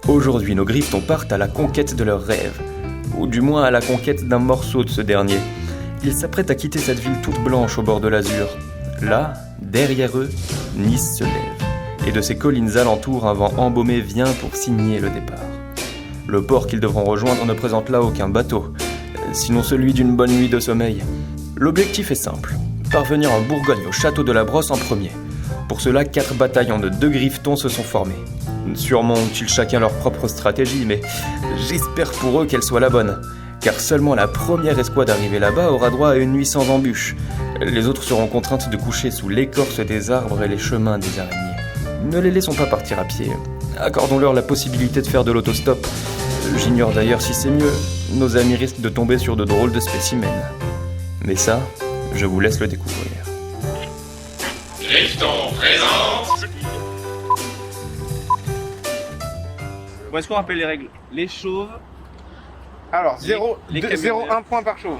Aujourd'hui, nos Griffetons partent à la conquête de leurs rêves, ou du moins à la conquête d'un morceau de ce dernier. Ils s'apprêtent à quitter cette ville toute blanche au bord de l'azur. Là, derrière eux, Nice se lève, et de ses collines alentours, un vent embaumé vient pour signer le départ. Le port qu'ils devront rejoindre ne présente là aucun bateau, sinon celui d'une bonne nuit de sommeil. L'objectif est simple, parvenir en Bourgogne au château de la Brosse en premier. Pour cela, 4 bataillons de 2 Griffetons se sont formés. Sûrement ont-ils chacun leur propre stratégie, mais j'espère pour eux qu'elle soit la bonne. Car seulement la première escouade arrivée là-bas aura droit à une nuit sans embûches. Les autres seront contraintes de coucher sous l'écorce des arbres et les chemins des araignées. Ne les laissons pas partir à pied. Accordons-leur la possibilité de faire de l'autostop. J'ignore d'ailleurs si c'est mieux. Nos amis risquent de tomber sur de drôles de spécimens. Mais ça, je vous laisse le découvrir. Grifton présente. Bon, est-ce qu'on rappelle les règles? Les chauves. Alors, Les 0,1 point par chauve.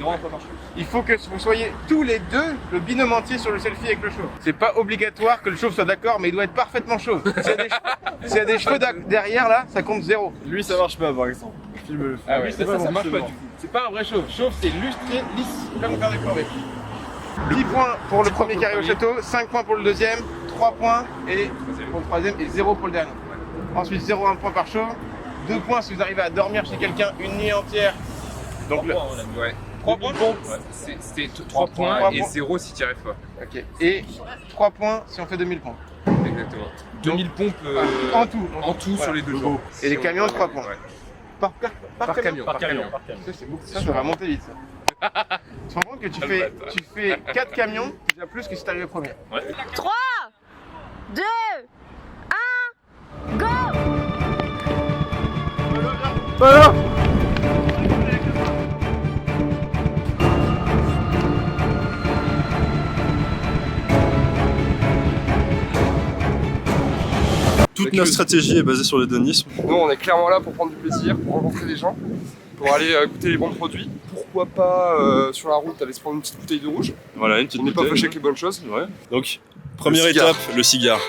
0,1 point par chauve. Il faut que vous soyez tous les deux le binôme entier sur le selfie avec le chauve. C'est pas obligatoire que le chauve soit d'accord, mais il doit être parfaitement chauve. S'il y a des cheveux derrière là, ça compte 0. Lui ça marche pas par exemple. Filme-le. Ah oui, ça marche pas du du tout. C'est pas un vrai chauve. Chauve, c'est lustré, lisse, comme faire des corvées. 10 points pour le premier carré au château, 5 points pour le deuxième, 3 points et pour le troisième et 0 pour le dernier. Ensuite 0,1 point par chauve, 2 points si vous arrivez à dormir chez quelqu'un une nuit entière. Donc 3 points. C'était 3 points et 0 si tu n'y arrives pas. Ok. Et 3 points si on fait 2000 points. Exactement. 2000 pompes En tout sur les 2 jours. Et les camions 3 points. Ouais. Par camion. Par camion. C'est beaucoup. Ça va monter vite ça. Tu te rends compte que tu fais 4 camions, c'est déjà plus que si t'arrivais premier. 3, 2, 1, go! Voilà. Toute notre stratégie est basée sur l'hédonisme. Nous, on est clairement là pour prendre du plaisir, pour rencontrer des gens, pour aller goûter les bons produits. Pourquoi pas sur la route aller se prendre une petite bouteille de rouge. Voilà, une petite On n'est pas bouteille. fâché avec les bonnes choses. Ouais. Donc, première Le cigare. étape, le cigare.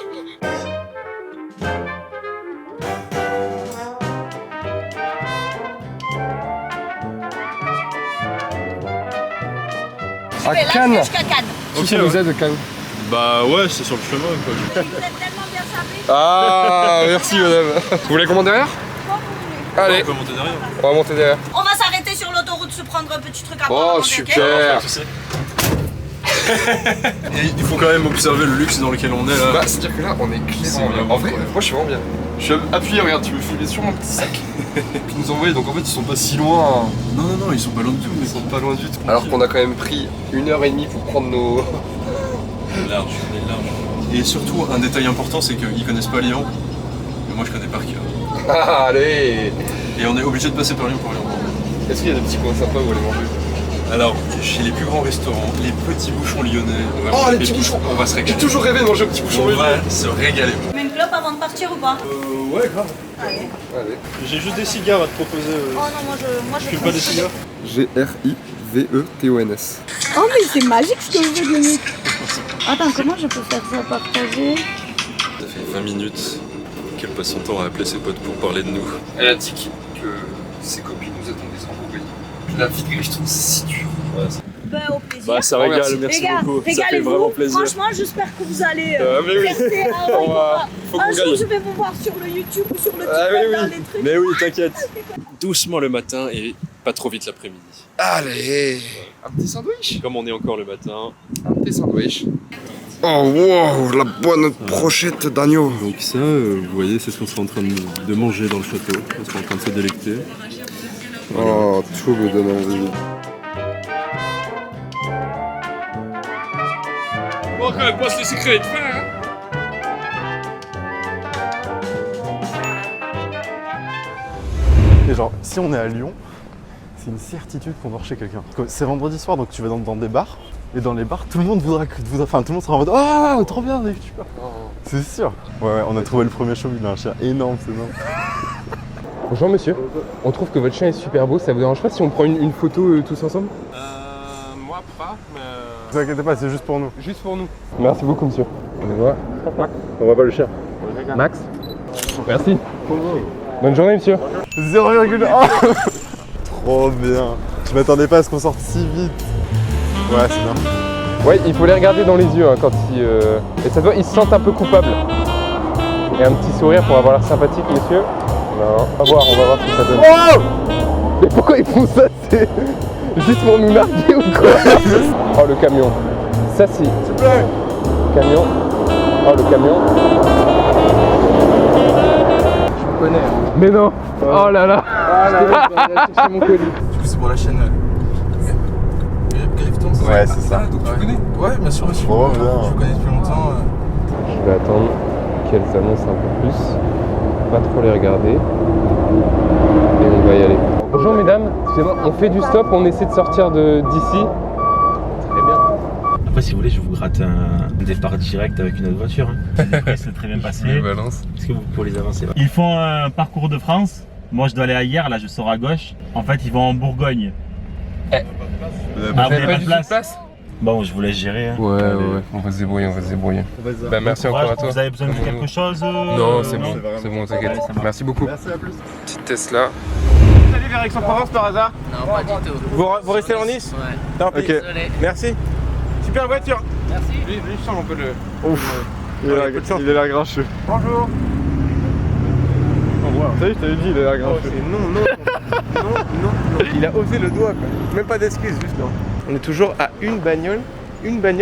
À Là, Cannes. je jusqu'à Cannes. Ok, Ça nous aide, Cannes. Bah ouais, c'est sur le chemin quoi. Vous êtes tellement bien sapés. Ah, merci madame. Vous voulez commander derrière? Allez, On peut monter derrière. on va monter derrière. On va s'arrêter sur l'autoroute, se prendre un petit truc à Oh, manger, ok? super. Et il faut quand même observer le luxe dans lequel on est là. Bah, c'est-à-dire que là, on est clairement bien. En vrai, moi je suis vraiment bien. Je suis appuyé, regarde, tu me filais sur mon petit sac. Qu'ils nous ont envoyé, donc en fait, ils sont pas si loin. Non, ils sont pas loin de tout. Ils sont pas loin du tout. Alors qu'on a quand même pris 1h30 pour prendre nos. Large, on est large. Et surtout, un détail important, c'est qu'ils connaissent pas Lyon. Mais moi je connais par cœur. Ah, allez. Et on est obligé de passer par Lyon pour aller en manger. Est-ce qu'il y a des petits coins sympas où aller manger? Alors, chez les plus grands restaurants, les petits bouchons lyonnais. Oh, les petits bouchons. On va se J'ai régaler. toujours rêvé de manger un petit bouchon On lyonnais. va se régaler. Tu mets une clope avant de partir ou pas? Ouais, grave. Allez. Allez. J'ai juste des cigares à te proposer. Oh non, moi je Tu fumes pas des cigares? G-R-I-V-E-T-O-N-S. Oh mais c'est magique ce que vous faites, Yannick. Attends, comment je peux faire ça partager? Ça fait 20 minutes qu'elle passe son temps à appeler ses potes pour parler de nous. Elle a dit que ses copines nous attendaient sans bruit. La vie de Grifton, c'est si dur. Ben au plaisir. Bah ça Oh, régale, merci. merci Les gars, beaucoup. Ça fait régalez-vous. vraiment plaisir. Franchement, j'espère que vous allez Mais oui. rester à On va- faut un qu'on jour, gagne. je vais vous voir sur le YouTube ou sur le TikTok Ah, oui, dans oui. les trucs. Mais oui, t'inquiète. Doucement le matin et pas trop vite l'après-midi. Allez. Un petit sandwich. Comme on est encore le matin. Un petit sandwich. Oh wow, la bonne brochette d'agneau. Donc ça, vous voyez, c'est ce qu'on sera en train de manger dans le château. On sera en train de se délecter. Oh, tout me donne envie. Bon, quand même, passe les secrets de fin, hein. Et genre, si on est à Lyon, c'est une certitude qu'on dort chez quelqu'un. Parce que c'est vendredi soir, donc tu vas dans des bars. Et dans les bars, tout le monde voudra enfin, tout le monde sera en mode oh, trop bien, tu vois. C'est sûr. Ouais, on a trouvé le premier chauve, il a un chien énorme, c'est énorme. Bonjour monsieur, on trouve que votre chien est super beau, ça vous dérange pas si on prend une photo tous ensemble? Moi pas, mais. Ne vous inquiétez pas, c'est juste pour nous. Juste pour nous. Merci beaucoup monsieur. On va. On va pas le chien. Max. Merci. Bonne journée, monsieur. 0,1. Trop bien. Je m'attendais pas à ce qu'on sorte si vite. Ouais, c'est bien. Ouais, il faut les regarder dans les yeux hein, quand ils... Et ça doit, ils se sentent un peu coupables. Et un petit sourire pour avoir l'air sympathique, monsieur. Non, on va voir ce que ça donne. Oh Mais pourquoi ils font ça? C'est juste pour nous narguer ou quoi? Oh, le camion. Ça, si. S'il te plaît. Camion. Oh, le camion. Je connais. Mais non. Oh là là. C'est mon colis. Du coup, c'est pour la chaîne. Grifton, Ouais, c'est ça. Donc tu connais? Ouais, bien sûr, bien sûr. Trop bien. Je connais depuis longtemps. Je vais attendre qu'elles annoncent un peu plus. Pas trop les regarder. Et on va y aller. Bonjour mesdames, excusez-moi, on fait du stop, on essaie de sortir d'ici. Très bien. Après, si vous voulez, je vous gratte un départ direct avec une autre voiture. Après, c'est très bien passé. Valence. Est-ce que vous pouvez les avancer? Ils font un parcours de France. Moi, je dois aller à hier, là, je sors à gauche. En fait, ils vont en Bourgogne. Vous vous avez avez pas pas du de tout de place place? Bon, je vous laisse gérer. Hein. Ouais, on va se débrouiller, Bah merci encore à toi. Vous avez besoin de quelque chose Non, c'est bon, t'inquiète. Allez, ça marche. Merci beaucoup. Merci, à plus. Petite Tesla. Vous allez vers Aix-en-Provence par hasard? Non, pas du tout. Vous restez en Nice? Ouais. Tant pis. Ok. Désolé. Merci. Super voiture. Merci. Lui, je sens un peu le... Ouf. Il est là grincheux. Bonjour. Ça y est, je t'avais dit, il est là Oh, grincheux. c'est non. Il a osé le doigt, quoi. Même pas d'excuses, juste non. On est toujours à une bagnole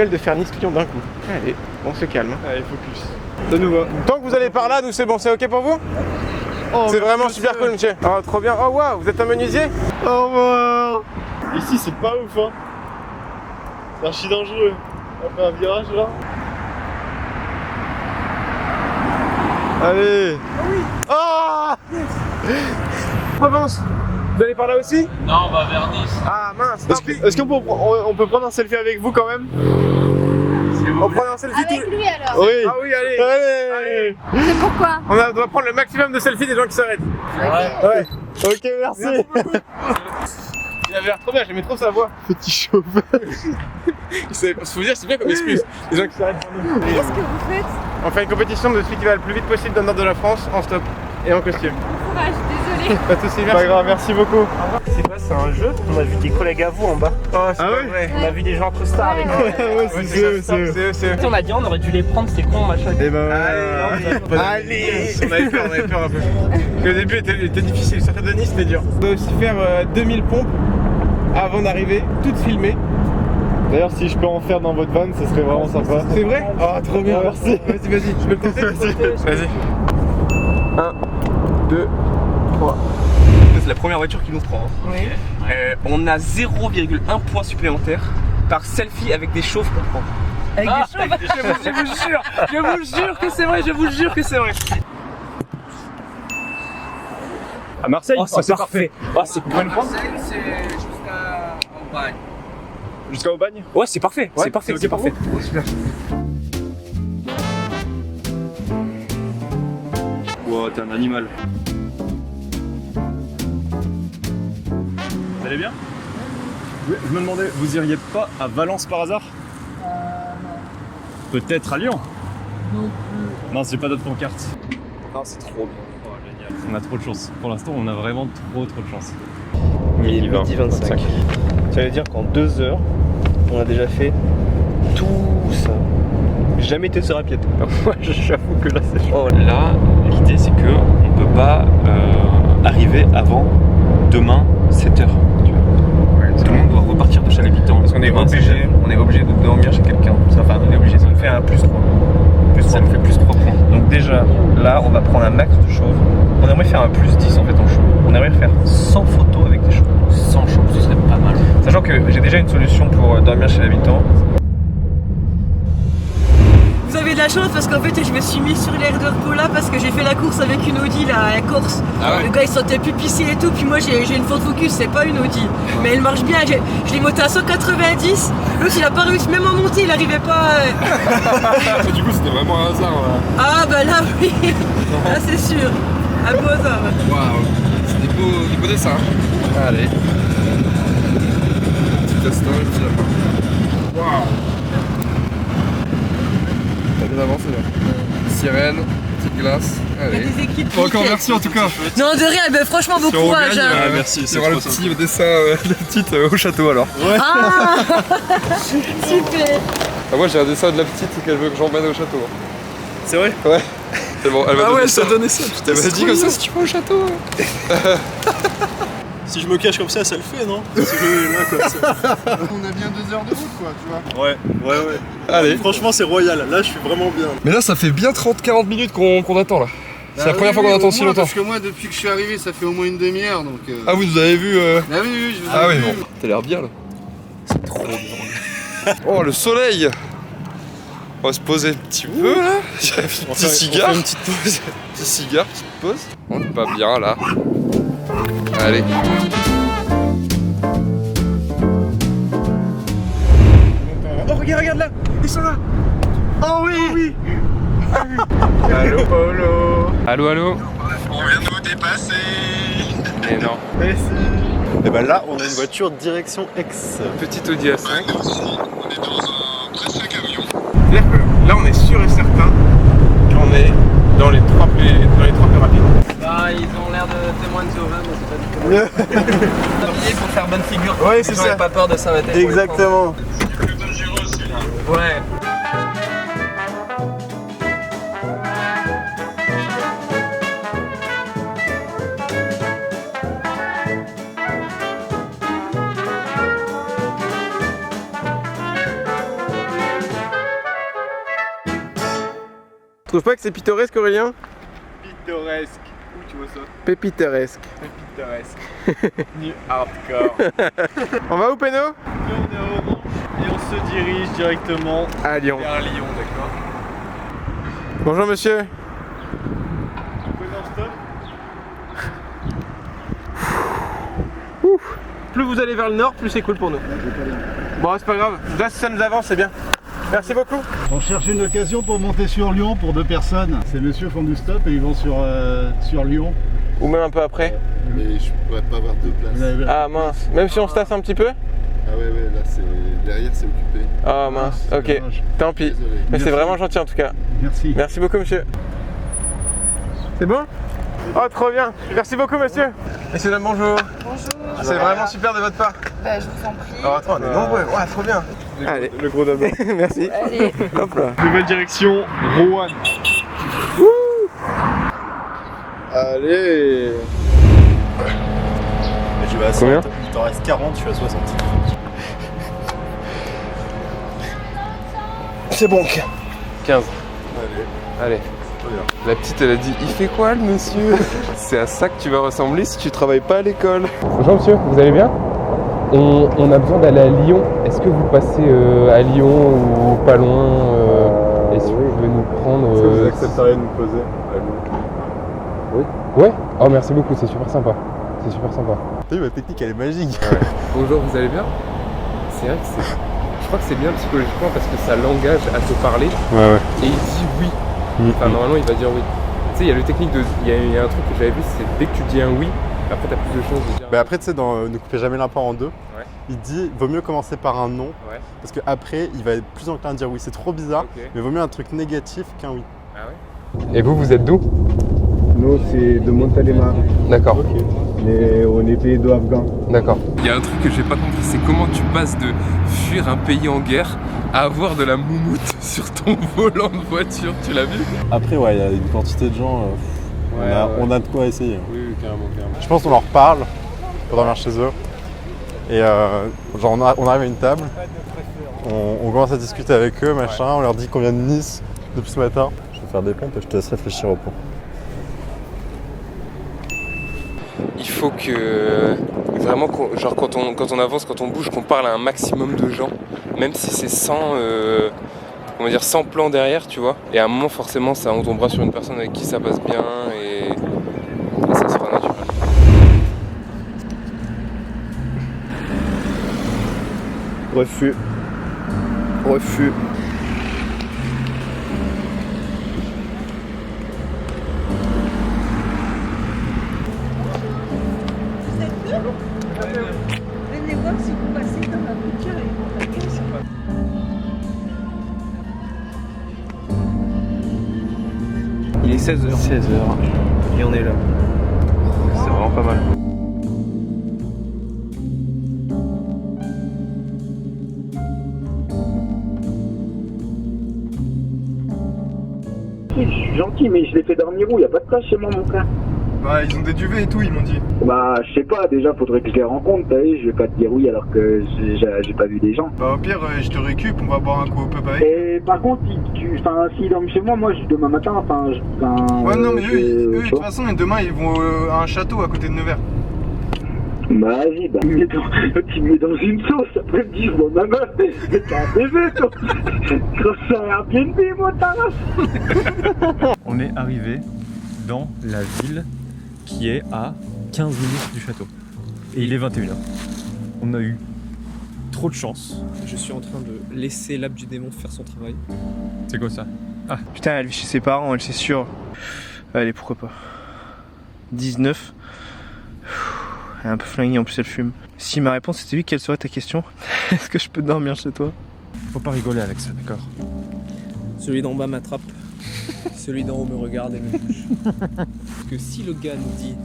de faire Nice-Lyon d'un coup. Allez, on se calme. Allez, focus. Ça nous va. Tant que vous allez par là, nous c'est bon, c'est ok pour vous? C'est vraiment super cool, monsieur. Oh, trop bien. Oh, waouh, vous êtes un menuisier? Au revoir. Ici, c'est pas ouf, hein. C'est archi dangereux. On fait un virage là. Allez. Oh Provence. Vous allez par là aussi? Non, on va vers Nice. Ah mince, tant pis. Est-ce qu'on peut prendre un selfie avec vous quand même? On prend un selfie Avec lui alors. Oui. Ah oui, allez. Allez. C'est pourquoi? On doit prendre le maximum de selfies des gens qui s'arrêtent. Ouais. Ok, merci. Il avait l'air trop bien, j'aimais trop sa voix. Petit chauffeur. Faut dire, c'est bien comme excuse. Les gens qui s'arrêtent pour nous. Qu'est-ce que vous faites? On fait une compétition de celui qui va le plus vite possible dans le nord de la France en stop et en costume. Courage, désolé. Pas de soucis, Pas merci. grave, merci beaucoup. C'est quoi, c'est un jeu? On a vu des collègues à vous en bas. Oh, c'est Ah pas ouais vrai. On a vu des gens trop stars avec nous. Ouais, c'est eux, c'est eux. C'est eux. On a dit on aurait dû les prendre, c'est con machin. Et ben Allez. On avait peur un peu. Parce que le début était difficile, sortir de Nice c'était dur. On doit aussi faire 2000 pompes avant d'arriver, toutes filmées. D'ailleurs, si je peux en faire dans votre van, ce serait vraiment sympa. C'est vrai? Oh, trop bien. Merci. Vas-y, je peux le tenter? Vas-y. 1, 2, 3. C'est la première voiture qui nous prend. Hein. Oui. On a 0,1 point supplémentaire par selfie avec des chauves qu'on prend. Avec des chauves. Je vous jure que c'est vrai, je vous jure que c'est vrai. À Marseille? Oh, c'est parfait. Oh, c'est Jusqu'à Aubagne? Ouais, c'est parfait. C'est parfait. C'est parfait. Wow, t'es un animal. Vous allez bien? Je me demandais, vous iriez pas à Valence par hasard? Peut-être à Lyon? Non plus. Non, c'est pas d'autres pancartes. Non, c'est trop bien. Oh, génial. On a trop de chance. Pour l'instant, on a vraiment trop de chance. Midi 25. Ça veut dire qu'en 2 heures, on a déjà fait tout ça. J'ai jamais été sur un pied. Moi, j'avoue que là, c'est chaud. Là, l'idée c'est que on peut pas arriver avant demain 7h. Tout le monde doit repartir de chez l'habitant. Parce qu'on est obligé de dormir chez quelqu'un. Enfin, on est obligé, ça nous fait un plus 3. Ça nous fait plus 3 points. Donc déjà, là, on va prendre un max de chauves. On aimerait faire un plus 10 en fait en chauve. On aimerait faire 100 photos avec des chauves. 100 chauves, ce serait pas mal. Sachant que j'ai déjà une solution pour dormir chez l'habitant. Vous avez de la chance parce qu'en fait je me suis mis sur l'air de repos là parce que j'ai fait la course avec une Audi là à Corse. Le gars il sentait plus pisser et tout, puis moi j'ai une Ford Focus, c'est pas une Audi. Mais elle marche bien, je l'ai montée à 190, l'autre il a pas réussi même à monter, il arrivait pas. Du coup, c'était vraiment un hasard. Ah bah là oui, là c'est sûr, un beau hasard. Waouh, c'est des beaux dessins. Allez. Petit instant, et puis la fin. Waouh. T'as bien avancé là. Sirène, petite glace. Allez. Des équipes. Bon, encore merci en tout cas. Non, de rien, ben, franchement, bon courage. Hein. Ah, merci, Il y c'est aura le trop sympa. petit dessin de la petite au château alors. Ah super. Ah, moi j'ai un dessin de la petite qu'elle veut que j'emmène au château. C'est vrai? Ouais. C'est bon, elle m'a donné ça. donné ça, putain. Elle m'a dit comme ça si tu vas au château. Si je me cache comme ça le fait, non? Si je là comme ça. On a bien 2 heures de route, quoi, tu vois. Ouais. Allez. Franchement, c'est royal. Là, je suis vraiment bien. Mais là, ça fait bien 30-40 minutes qu'on attend là. C'est la première fois qu'on attend si longtemps. Parce que moi, depuis que je suis arrivé, ça fait au moins une demi-heure, donc... Ah, vous nous avez vu Ah oui, je vous ai Ah oui, vu. non. T'as l'air bien là. C'est trop bien. Oh, le soleil. On va se poser un petit peu là. Petit cigare. Une petite pause. Petit cigare, petite pause. On est pas bien là. Allez. Oh, regarde là. Ils sont là. Oh oui. Allô, Polo. Allô, allô. On vient de vous dépasser. Mais non. Merci. Et ben là, on a une voiture direction Aix. Petit Audi A5. On est dans un presque camion. C'est-à-dire que là, on est sûr et certain qu'on est dans les trois plus rapides. Bah, ils ont l'air de témoins de Jéhovah, mais c'est pas du tout. Il faut faire bonne figure. Ouais, c'est Ils ça. ont pas peur de s'arrêter. Exactement. Ouais. Tu trouves pas que c'est pittoresque, Aurélien? Pittoresque. Où tu vois ça? Pépittoresque. Pittoresque. New hardcore. On va où, Péno? Et on se dirige directement À Lyon. vers Lyon, d'accord? Bonjour, monsieur. Ouf. Plus vous allez vers le nord, plus c'est cool pour nous. Bon, c'est pas grave. Là, si ça nous avance, c'est bien. Merci beaucoup. On cherche une occasion pour monter sur Lyon pour 2 personnes. Ces messieurs font du stop et ils vont sur Lyon. Ou même un peu après. Mais je pourrais pas avoir 2 places. Ah mince. Même si on se tasse un petit peu? Ah ouais, là, derrière, c'est occupé. Ah mince. Ok. dommage. Tant pis. Désolé. Mais c'est vraiment gentil en tout cas. Merci. Merci beaucoup, monsieur. C'est bon? Oh, trop bien. Merci beaucoup, monsieur. Messieurs, dames, bonjour. Bonjour. C'est vraiment super de votre part. Bah, je vous en prie. Alors attends, on est nombreux. Ouais, trop bien. Allez. Le gros d'abord. Merci. Allez. Hop là. Nouvelle direction, Rouen. Allez. Je vais à 100. Combien? Il t'en reste 40, je suis à 60. C'est bon. 15. Allez. La petite, elle a dit, il fait quoi le monsieur? C'est à ça que tu vas ressembler si tu travailles pas à l'école. Bonjour monsieur, vous allez bien? On a besoin d'aller à Lyon. Est-ce que vous passez à Lyon ou pas loin? Est-ce que vous pouvez nous prendre Vous accepteriez de nous poser à Lyon? Oui. Ouais. Oh merci beaucoup, c'est super sympa. C'est super sympa. T'as vu, ma technique, elle est magique. Bonjour, vous allez bien? C'est vrai que c'est... Je crois que c'est bien psychologiquement parce que ça l'engage à te parler. Ouais. Et il dit oui. Enfin, normalement, il va dire oui. Tu sais, il y a le technique de. Il y a un truc que j'avais vu, c'est dès que tu dis un oui, après t'as plus de chances de dire. Mais après, tu sais, dans Ne coupez jamais l'import en 2, Ouais. il dit vaut mieux commencer par un non, Ouais. parce qu'après, il va être plus enclin à dire oui. C'est trop bizarre, Ok. mais vaut mieux un truc négatif qu'un oui. Ah ouais. Et vous êtes d'où? Nous, c'est de Montélimar. D'accord. Mais on est pays d'Afghan. D'accord. Il y a un truc que j'ai pas compris, c'est comment tu passes de fuir un pays en guerre à avoir de la moumoute sur ton volant de voiture. Tu l'as vu? Après, ouais, il y a une quantité de gens, on a de quoi essayer. Oui, carrément. Je pense qu'on leur parle pour dormir chez eux. Et genre, on arrive à une table, on commence à discuter avec eux, machin, on leur dit qu'on vient de Nice depuis ce matin. Je vais faire des pompes et je te laisse réfléchir au point. Il faut que vraiment, genre quand on avance, quand on bouge, qu'on parle à un maximum de gens, même si c'est sans plan derrière, tu vois. Et à un moment, forcément, on tombera sur une personne avec qui ça passe bien et ça sera naturel. Refus. Venez voir si vous passez dans la voiture et vous contactez. Il est 16h. 16h. Et on est là. C'est vraiment pas mal. Je suis gentil, mais je l'ai fait dormir où? Y a pas de place chez moi, mon frère. Bah, ils ont des duvets et tout, ils m'ont dit. Bah, je sais pas, déjà, faudrait que je les rencontre, t'as vu, je vais pas te dire oui alors que j'ai pas vu des gens. Bah, au pire, je te récup, on va boire un coup au pub avec. Et par contre, s'ils dorment chez moi, demain matin, ouais, non, mais eux, de toute façon, demain, ils vont à un château à côté de Nevers. Bah, vas-y, bah, tu me mets dans une sauce, après, me dis, je vois ma meuf, t'es un bébé, toi. C'est un Airbnb, moi, ta race. On est arrivé dans la ville qui est à 15 minutes du château. Et il est 21h. On a eu trop de chance. Je suis en train de laisser l'âme du démon faire son travail. C'est quoi ça? Ah, putain, elle vit chez ses parents, elle c'est sûr. Allez, pourquoi pas. 19. Elle est un peu flinguée, en plus elle fume. Si ma réponse c'était oui, quelle serait ta question? Est-ce que je peux dormir chez toi? faut pas rigoler avec ça, d'accord? Celui d'en bas m'attrape. Celui d'en haut me regarde et me bouge. Parce que si le gars nous dit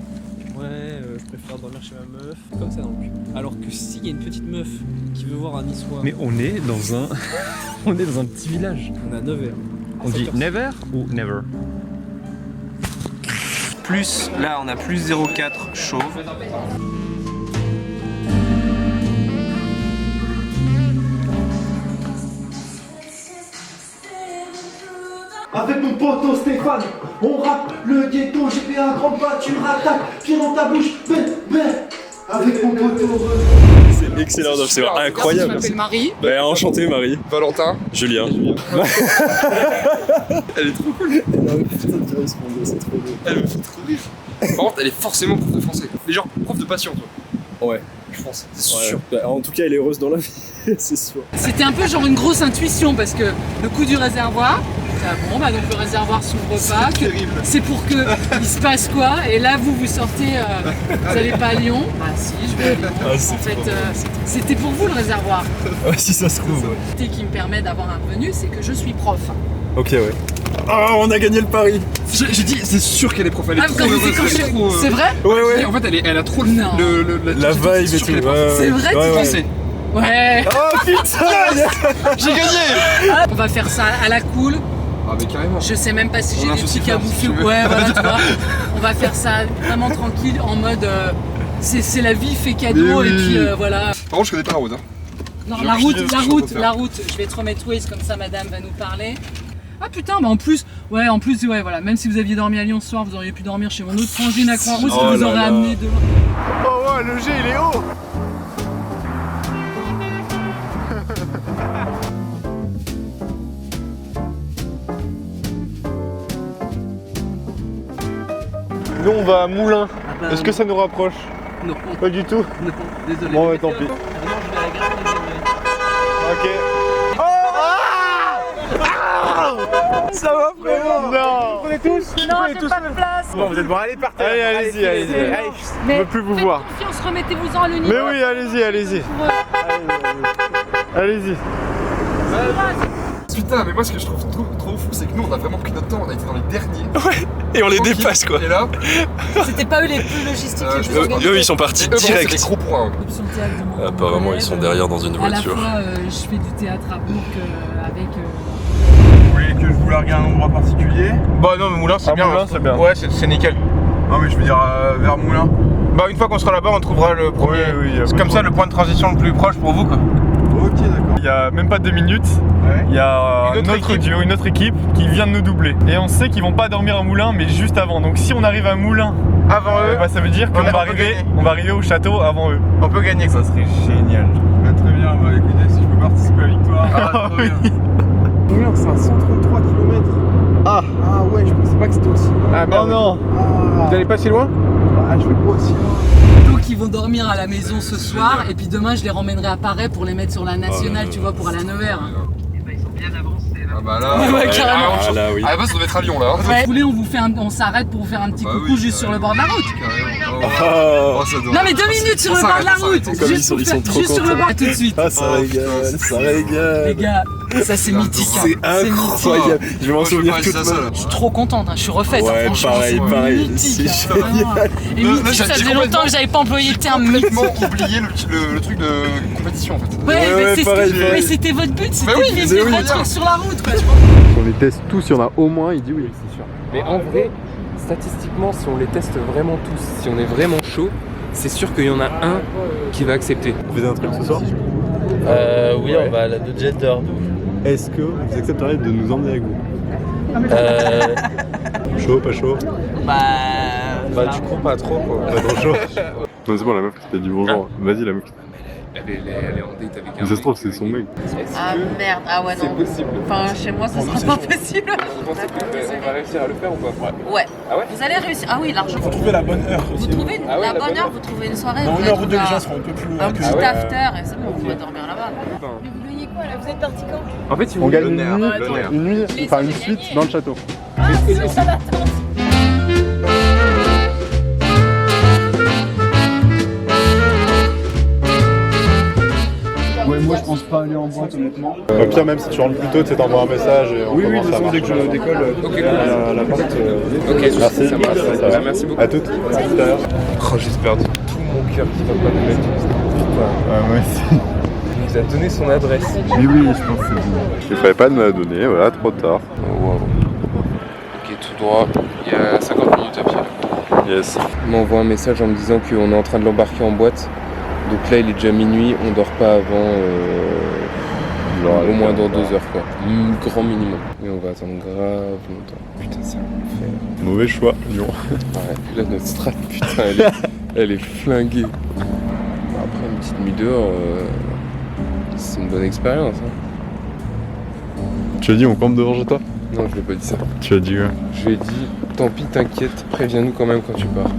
ouais, je préfère dormir chez ma meuf, comme ça dans le cul. Alors que s'il y a une petite meuf qui veut voir un niçois. Mais on est dans un. On est dans un petit village. On a 9h. On dit never ou never? Plus, là on a plus 0,4 chauve. Avec mon poteau Stéphane, on rappe le ghetto, j'ai fait un grand pas, tu me rattaques, pied dans ta bouche, avec mon poteau. C'est excellent, c'est incroyable. Je m'appelle Marie. Bah, enchanté Marie. Valentin. Julien. Elle est trop cool. C'est trop beau. Elle me fait trop rire. Par contre, elle est forcément prof de français. Mais genre, prof de passion, toi. Ouais. Je pense, c'est sûr. Bah, en tout cas, elle est heureuse dans la vie, c'est sûr. C'était un peu genre une grosse intuition parce que le coup du réservoir, bon bah donc le réservoir s'ouvre pas, c'est pour que il se passe quoi, et là vous sortez, vous allez pas à Lyon, bah si je vais à Lyon, en fait c'était pour vous le réservoir. Ouais, si ça se trouve. Ce qui me permet d'avoir un revenu, c'est que je suis prof. Ok, ouais. Oh, on a gagné le pari. J'ai dit, c'est sûr qu'elle est prof, elle est trop heureuse. C'est vrai? Ouais. En fait, elle a trop la vibe et tout. C'est vrai, tu pensais? Ouais. Oh putain, j'ai gagné. On va faire ça à la cool. Ah mais carrément. Je sais même pas si j'ai des trucs à bouffer ou ouais, voilà, tu vois. On va faire ça vraiment tranquille, en mode c'est la vie fait cadeau, et puis voilà. Par contre, je connais pas la route. Non, la route. Je vais te remettre Waze, comme ça madame va nous parler. Ah putain, bah en plus, voilà, même si vous aviez dormi à Lyon ce soir, vous auriez pu dormir chez mon autre frangine à Croix-Rousse qui vous aurait amené dehors. Oh ouais, le G il est haut. Nous on va à Moulins. Est-ce que ça nous rapproche? Non. Pas du tout? Non, désolé. Bon, tant pis. Non, je vais à la gare de Ok. Ça va frérot? Non. Vous êtes tous? Non, j'ai pas de place. Bon, vous êtes bon, allez partez. Allez-y. Mais Je veux plus vous voir. confiance, remettez-vous-en à l'univers. Mais oui, allez-y. Allez-y. Putain, mais moi ce que je trouve trop fou, c'est que nous on a vraiment pris notre temps, on a été dans les derniers. Ouais, et on les dépasse quoi. Et là, C'était pas eux les plus logistiques. eux ils sont partis direct. C'est des gros points. Apparemment ils sont derrière dans une voiture. À la fois, je fais du théâtre à Bourg avec. Vous voulez que je vous largue un endroit particulier? Bah non, mais Moulins c'est bien. Moulins, c'est bien. Ouais, c'est nickel. Non mais je veux dire vers Moulins. Bah une fois qu'on sera là-bas, on trouvera le premier. Oui, c'est comme ça le point de transition le plus proche pour vous quoi. Ok, d'accord. Il y a même pas 2 minutes, Ouais. il y a une autre équipe qui vient de nous doubler. Et on sait qu'ils vont pas dormir à Moulins, mais juste avant. Donc si on arrive à Moulins Avant eux, bah, ça veut dire qu'on va arriver au château avant eux. on peut gagner quoi. Ça serait génial. Bah, très bien, bah écoutez, si je peux participer à la victoire. Ah, trop bien. Moulins, c'est à 133 km. Ah ouais, je pensais pas que c'était aussi loin. Ah merde. non. Vous allez pas si loin? Ah, je vais pas aussi loin. Donc ils vont dormir à la maison ce soir, et puis demain je les ramènerai à Paris pour les mettre sur la nationale, tu vois, pour aller à Nevers. Ah bah là, Ouais, carrément. Ah là oui. Ah bah ça doit être à Lyon là. Ouais. Vous voulez, on s'arrête pour vous faire un petit coucou juste sur le bord de la route. Oh, ça doit... Non mais 2 minutes sur le bord de la route. Comme ils sont trop Juste sur le contents. bord. À tout de suite. Ah ça régale, Les gars, Ça c'est mythique. C'est incroyable. Je vais m'en souvenir toute ma vie. Je suis trop contente, je suis refaite. Ouais, franchement, pareil. C'est C'est génial. Et mythique, ça faisait longtemps que j'avais pas employé le terme mythique. oublié le truc de compétition en fait. Mais c'était votre but, c'était de vivre des vrais trucs sur la route quoi. On les teste tous, il y en a au moins, il dit oui. C'est sûr. Mais en vrai, statistiquement, si on les teste vraiment tous, si on est vraiment chaud, c'est sûr qu'il y en a un qui va accepter. Vous faites un truc ce soir? Oui, on va à la de Jetter. Est-ce que vous accepteriez de nous emmener avec vous? Chaud, pas chaud? Bah du coup pas trop quoi. Pas trop chaud. Non, c'est bon, la meuf qui t'a dit bonjour. Vas-y, la meuf. Elle est en date avec un Mais ça se trouve, c'est son mec. Ah merde, ah ouais, non. C'est possible. Enfin, chez moi, ça sera pas possible. Vous pensez qu'on va réussir à le faire ou pas? Ouais. Ah ouais? Vous allez réussir. Ah oui, largement. Faut trouver la bonne heure aussi. Vous trouvez la bonne heure, vous trouvez une soirée. Dans vous une heure ou allez deux, les trouver gens seront un peu plus. un petit after et c'est bon, on va dormir là-bas. Mais vous voyez quoi là? Vous êtes parti quand? En fait, si On vous gagne voulez, une nuit, enfin une suite dans le château. Ah, c'est ça l'attente. Ouais, moi je pense pas aller en boîte honnêtement. Au pire, même si tu rentres plus tôt, tu t'envoies un message et on Oui, de commence toute à façon, dès marcher. que je décolle, à la porte. Ok, Merci. ça marche. Ça va. Merci beaucoup. À toutes. À tout à l'heure. Oh, j'espère de tout mon cœur qu'il va pas nous mettre. Ouais, Il nous a donné son adresse. Mais oui, je pense que c'est bon. Il fallait pas me la donner, voilà, trop tard. Oh, wow. Ok, tout droit. Il y a 50 minutes à pied. Yes. Il m'envoie un message en me disant qu'on est en train de l'embarquer en boîte. Donc là, il est déjà minuit, on dort pas avant au moins dans 2 heures quoi. Grand minimum. Et on va attendre grave longtemps. Putain, ça va le faire. Mauvais choix, Lyon. Ouais, là, notre strat, putain, elle est flinguée. Après, une petite nuit dehors, c'est une bonne expérience. Hein. Tu as dit on campe devant chez toi? Non, je lui ai pas dit ça. Tu as dit quoi? Je lui ai dit, tant pis, t'inquiète, préviens-nous quand même quand tu pars.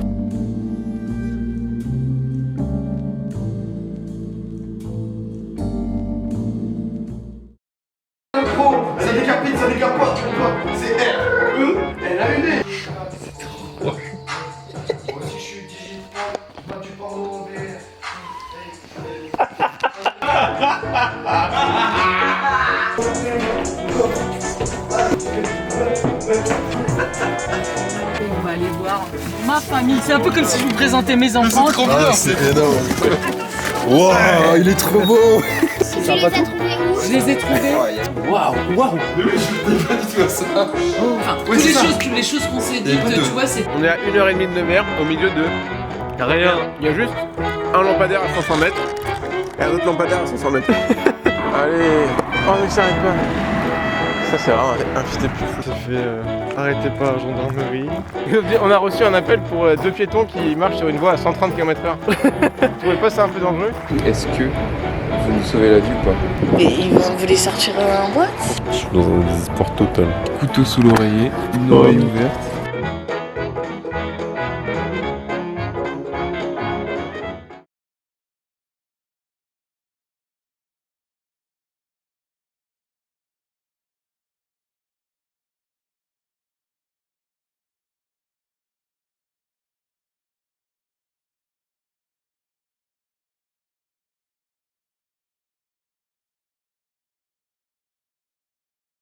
Ça décapite, ça décapote, c'est R, E, L, A, U, D. Moi aussi je suis digital, moi tu parles anglais. On va aller voir ma famille. C'est un peu comme si je vous présentais mes enfants. C'est trop bien, C'est énorme. Waouh, il est trop beau. Tu les as trouvés où? Je les ai trouvés. Waouh. Mais oui, je ne pas du tout à ça. Enfin, Oui, toutes c'est les choses qu'on s'est Il y a dites, deux. tu vois, c'est. On est à 1h30 de mer au milieu de rien. Il y a juste un lampadaire à 500 mètres et un autre lampadaire à 500 mètres. Allez, oh mais ça arrête pas. Ça c'est vraiment un fils de pute. Ça fait arrêtez pas gendarmerie. On a reçu un appel pour 2 piétons qui marchent sur une voie à 130 km/h. Vous trouvez pas ça un peu dangereux? Est-ce que vous nous sauvez la vie ou pas? Mais ils vont les sortir en boîte? Je suis dans un désespoir total. Couteau sous l'oreiller, une oreille ouverte.